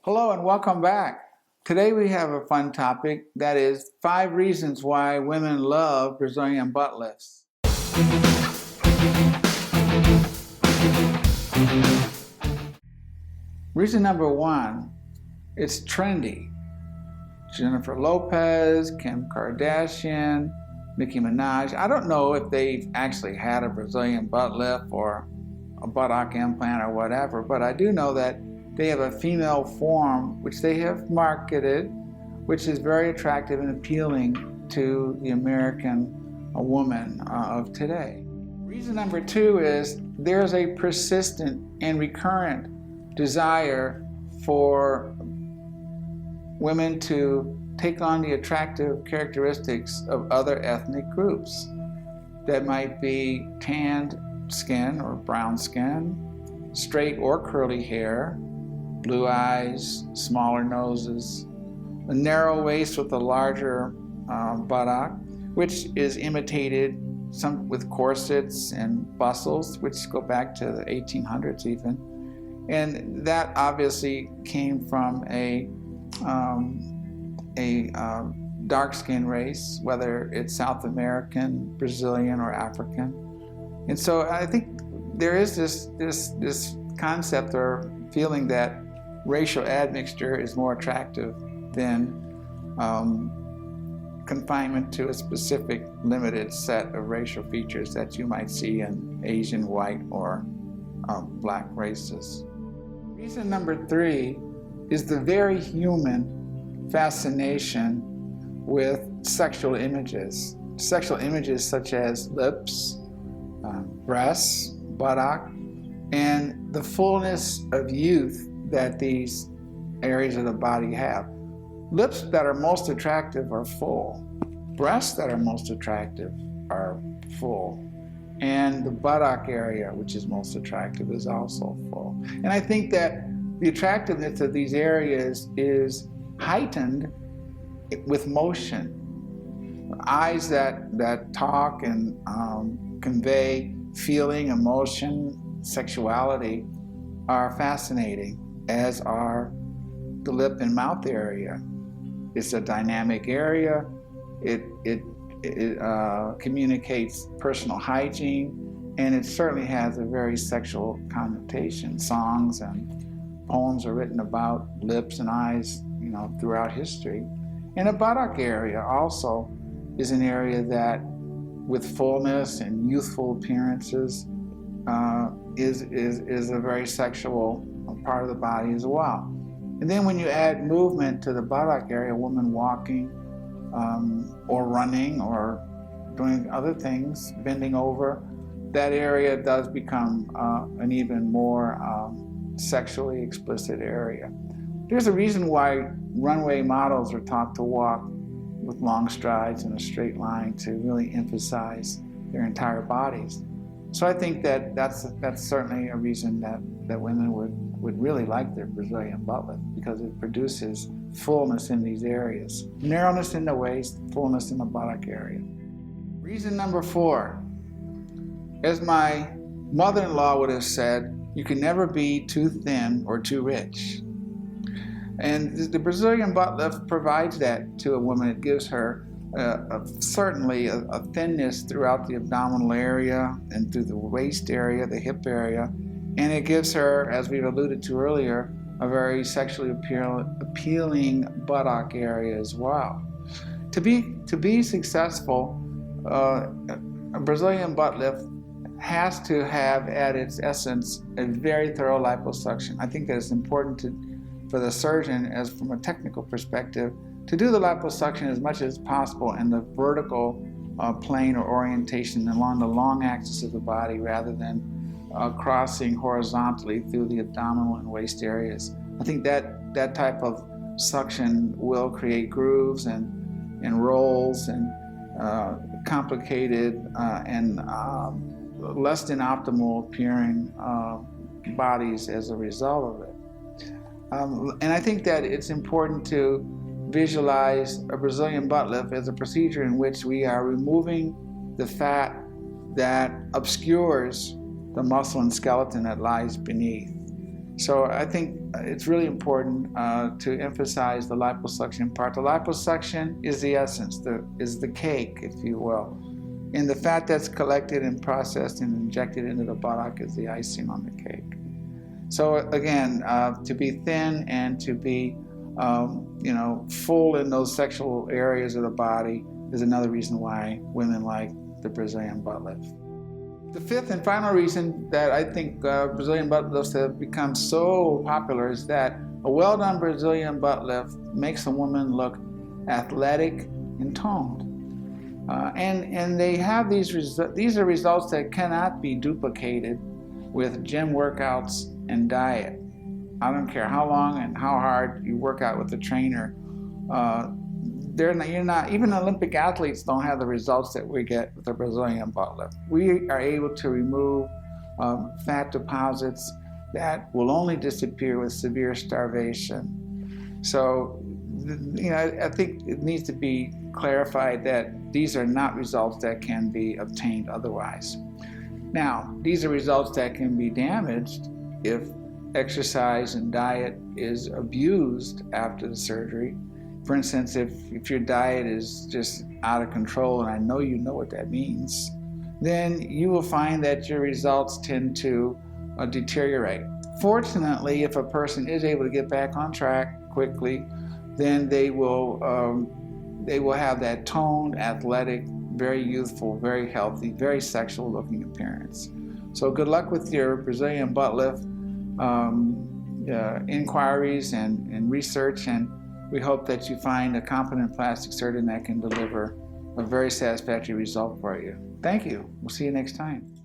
Hello and welcome back. Today we have a fun topic that is 5 reasons why women love Brazilian butt lifts. Reason number 1, it's trendy. Jennifer Lopez, Kim Kardashian, Nicki Minaj. I don't know if they've actually had a Brazilian butt lift or a buttock implant or whatever, but I do know that they have a female form which they have marketed, which is very attractive and appealing to the American woman of today. Reason number 2 is there's a persistent and recurrent desire for women to take on the attractive characteristics of other ethnic groups. That might be tanned skin or brown skin, straight or curly hair, blue eyes, smaller noses, a narrow waist with a larger buttock, which is imitated some with corsets and bustles, which go back to the 1800s even. And that obviously came from a dark skin race, whether it's South American, Brazilian, or African. And so I think there is this concept or feeling that racial admixture is more attractive than confinement to a specific limited set of racial features that you might see in Asian, white, or black races. Reason number 3 is the very human fascination with sexual images. Sexual images such as lips, breasts, buttock, and the fullness of youth that these areas of the body have. Lips that are most attractive are full. Breasts that are most attractive are full. And the buttock area, which is most attractive, is also full. And I think that the attractiveness of these areas is heightened with motion. Eyes that talk and convey feeling, emotion, sexuality are fascinating, as are the lip and mouth area. It's a dynamic area. It communicates personal hygiene, and it certainly has a very sexual connotation. Songs and poems are written about lips and eyes, throughout history. And the buttock area also is an area that, with fullness and youthful appearances, is a very sexual part of the body as well. And then when you add movement to the buttock area, a woman walking or running or doing other things, bending over, that area does become an even more sexually explicit area. There's a reason why runway models are taught to walk with long strides in a straight line to really emphasize their entire bodies. So I think that that's certainly a reason that women would really like their Brazilian butt lift, because it produces fullness in these areas. Narrowness in the waist, fullness in the buttock area. Reason number 4, as my mother-in-law would have said, you can never be too thin or too rich. And the Brazilian butt lift provides that to a woman. It gives her certainly a thinness throughout the abdominal area and through the waist area, the hip area, and it gives her, as we've alluded to earlier, a very sexually appealing buttock area as well. To be successful, a Brazilian butt lift has to have at its essence a very thorough liposuction. I think that it's important for the surgeon, as from a technical perspective, to do the liposuction as much as possible in the vertical plane or orientation along the long axis of the body, rather than crossing horizontally through the abdominal and waist areas. I think that type of suction will create grooves and rolls and complicated and less than optimal appearing bodies as a result of it. And I think that it's important to visualize a Brazilian butt lift as a procedure in which we are removing the fat that obscures the muscle and skeleton that lies beneath. So I think it's really important to emphasize the liposuction part. The liposuction is the essence, is the cake, if you will. And the fat that's collected and processed and injected into the buttock is the icing on the cake. So again, to be thin and to be full in those sexual areas of the body is another reason why women like the Brazilian butt lift. The fifth and final reason that I think Brazilian butt lifts have become so popular is that a well-done Brazilian butt lift makes a woman look athletic and toned. And they have these are results that cannot be duplicated with gym workouts and diet. I don't care how long and how hard you work out with a trainer. Even Olympic athletes don't have the results that we get with the Brazilian butt lift. We are able to remove fat deposits that will only disappear with severe starvation. So, I think it needs to be clarified that these are not results that can be obtained otherwise. Now, these are results that can be damaged if exercise and diet is abused after the surgery. For instance, if your diet is just out of control, and I know you know what that means, then you will find that your results tend to deteriorate. Fortunately, if a person is able to get back on track quickly, then they will have that toned, athletic, very youthful, very healthy, very sexual looking appearance. So good luck with your Brazilian butt lift inquiries and research, and we hope that you find a competent plastic surgeon that can deliver a very satisfactory result for you. Thank you. We'll see you next time.